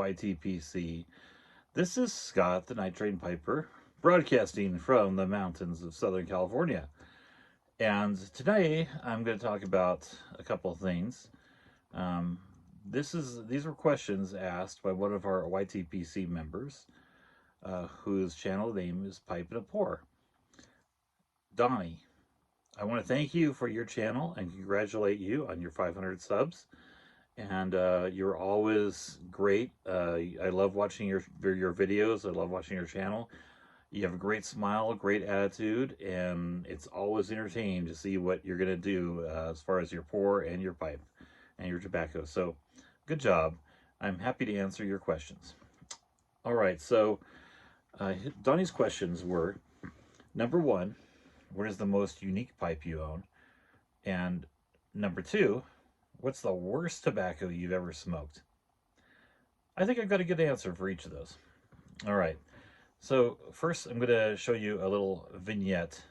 YTPC. This is Scott, the Night Train Piper, broadcasting from the mountains of Southern California. And today I'm going to talk about a couple of things. Um, these were questions asked by one of our YTPC members, whose channel name is Pipe and a Pour. Donnie, I want to thank you for your channel and congratulate you on your 500 subs. And you're always great. I love watching your videos. I love watching your channel. You have a great smile, great attitude, and it's always entertaining to see what you're gonna do as far as your pour and your pipe and your tobacco. So, good job. I'm happy to answer your questions. All right. So, Donnie's questions were: number one, what is the most unique pipe you own? And number two, what's the worst tobacco you've ever smoked? I think I've got a good answer for each of those. All right. So first, I'm going to show you a little vignette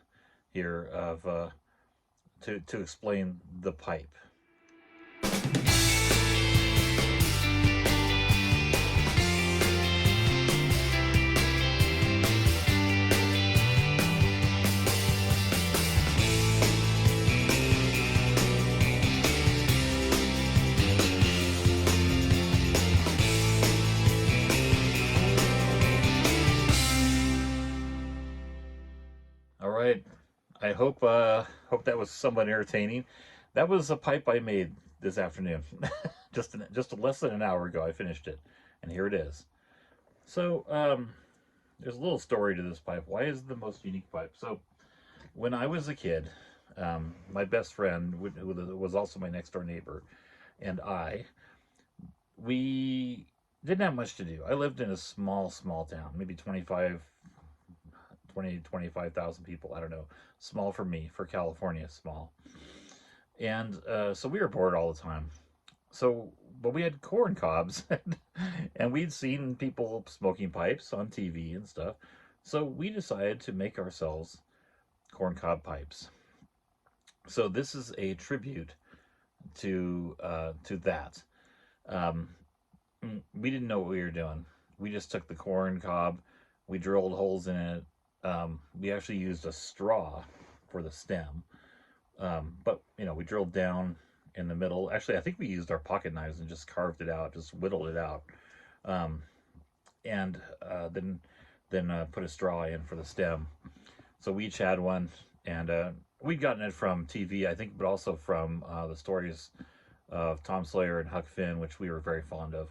here of to explain the pipe. All right. I hope that was somewhat entertaining. That was a pipe I made this afternoon. just less than an hour ago I finished it. And here it is. So, there's a little story to this pipe. Why is it the most unique pipe? So, when I was a kid, my best friend, who was also my next door neighbor, and we didn't have much to do. I lived in a small town, maybe 25,000 people. I don't know. Small for me, for California, small. And so we were bored all the time. So, but we had corn cobs, and we'd seen people smoking pipes on TV and stuff. So we decided to make ourselves corncob pipes. So this is a tribute to that. Um, we didn't know what we were doing. We just took the corn cob, we drilled holes in it. We actually used a straw for the stem, but we drilled down in the middle. Actually, I think we used our pocket knives and just carved it out, just whittled it out, um, and then put a straw in for the stem. So we each had one, and we'd gotten it from TV, I think, but also from the stories of Tom Sawyer and Huck Finn, which we were very fond of.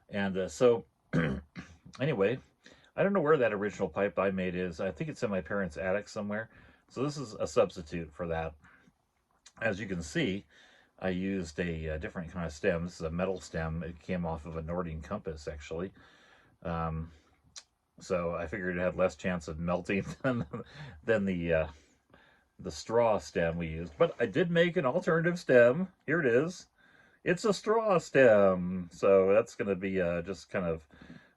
And so, anyway, I don't know where that original pipe I made is. I think it's in my parents' attic somewhere. So this is a substitute for that. As you can see, I used a different kind of stem. This is a metal stem. It came off of a Nording Compass, actually. Um, so I figured it had less chance of melting than the straw stem we used. But I did make an alternative stem. Here it is. It's a straw stem. So that's going to be just kind of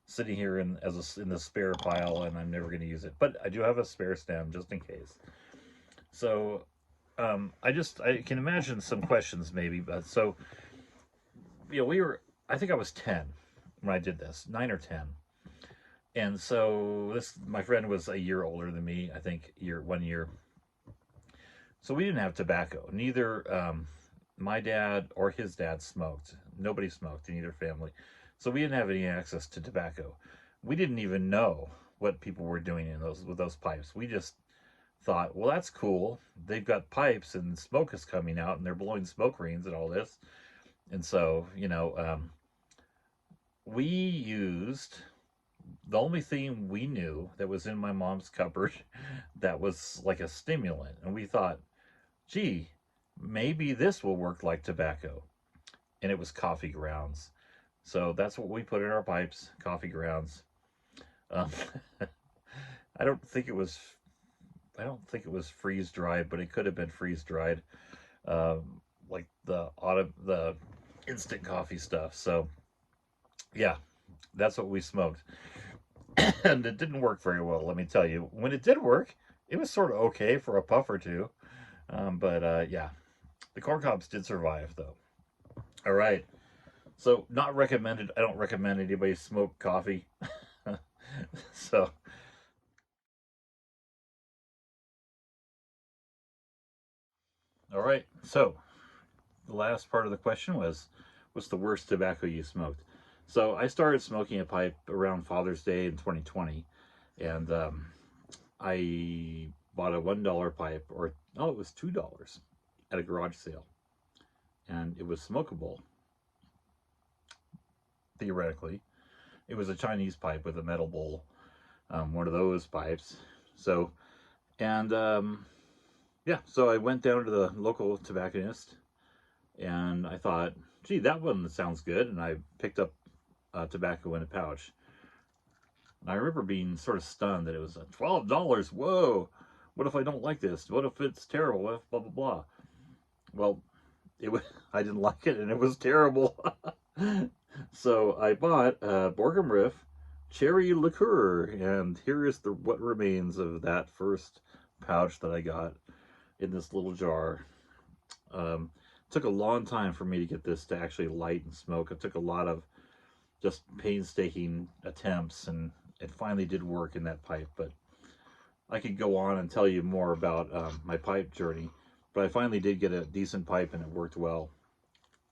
sitting here in the spare pile, and I'm never going to use it. But I do have a spare stem just in case. So I can imagine some questions maybe. But so I think I was 10 when I did this, 9 or 10. And so my friend was a year older than me, I think 1 year. So we didn't have tobacco. Neither my dad or his dad smoked. Nobody smoked in either family. So we didn't have any access to tobacco. We didn't even know what people were doing with those pipes. We just thought, well, that's cool. They've got pipes and smoke is coming out and they're blowing smoke rings and all this. And so, we used the only thing we knew that was in my mom's cupboard that was like a stimulant. And we thought, gee, maybe this will work like tobacco. And it was coffee grounds. So that's what we put in our pipes, coffee grounds. Um, I don't think it was freeze dried, but it could have been freeze dried, like the instant coffee stuff. So yeah, that's what we smoked, and it didn't work very well. Let me tell you, when it did work, it was sort of okay for a puff or two, but yeah, the corn cobs did survive though. All right. So not recommended. I don't recommend anybody smoke coffee. So, all right. So the last part of the question was, what's the worst tobacco you smoked? So I started smoking a pipe around Father's Day in 2020, and I bought a $1 pipe, or no, it was $2 at a garage sale, and it was smokable theoretically. It was a Chinese pipe with a metal bowl, one of those pipes. So and yeah, so I went down to the local tobacconist, and I thought, gee, that one sounds good, and I picked up tobacco in a pouch. And I remember being sort of stunned that it was $12. Whoa! What if I don't like this? What if it's terrible? What if blah blah blah? Well, it was. I didn't like it, and it was terrible. So I bought Borgum Riff cherry liqueur, and here is the what remains of that first pouch that I got in this little jar. Um, took a long time for me to get this to actually light and smoke. It took a lot of just painstaking attempts, and it finally did work in that pipe. But I could go on and tell you more about my pipe journey. But I finally did get a decent pipe, and it worked well.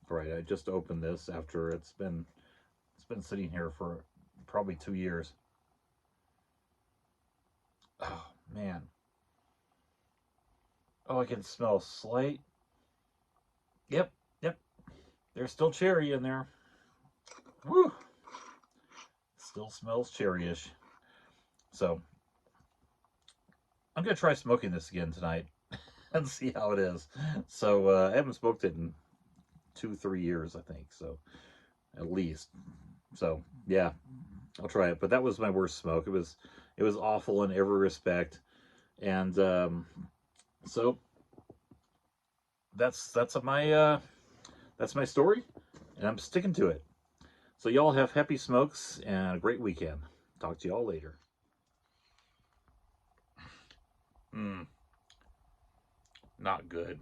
All right, I just opened this after it's been sitting here for probably 2 years. Oh man, oh I can smell slight. Yep, yep. There's still cherry in there. Woo! Still smells cherryish. So I'm gonna try smoking this again tonight and see how it is. So I haven't smoked it in 2, 3 years, I think. So at least. So yeah, I'll try it. But that was my worst smoke. It was awful in every respect. And so that's my story, and I'm sticking to it. So y'all have happy smokes and a great weekend. Talk to y'all later. Mm, not good.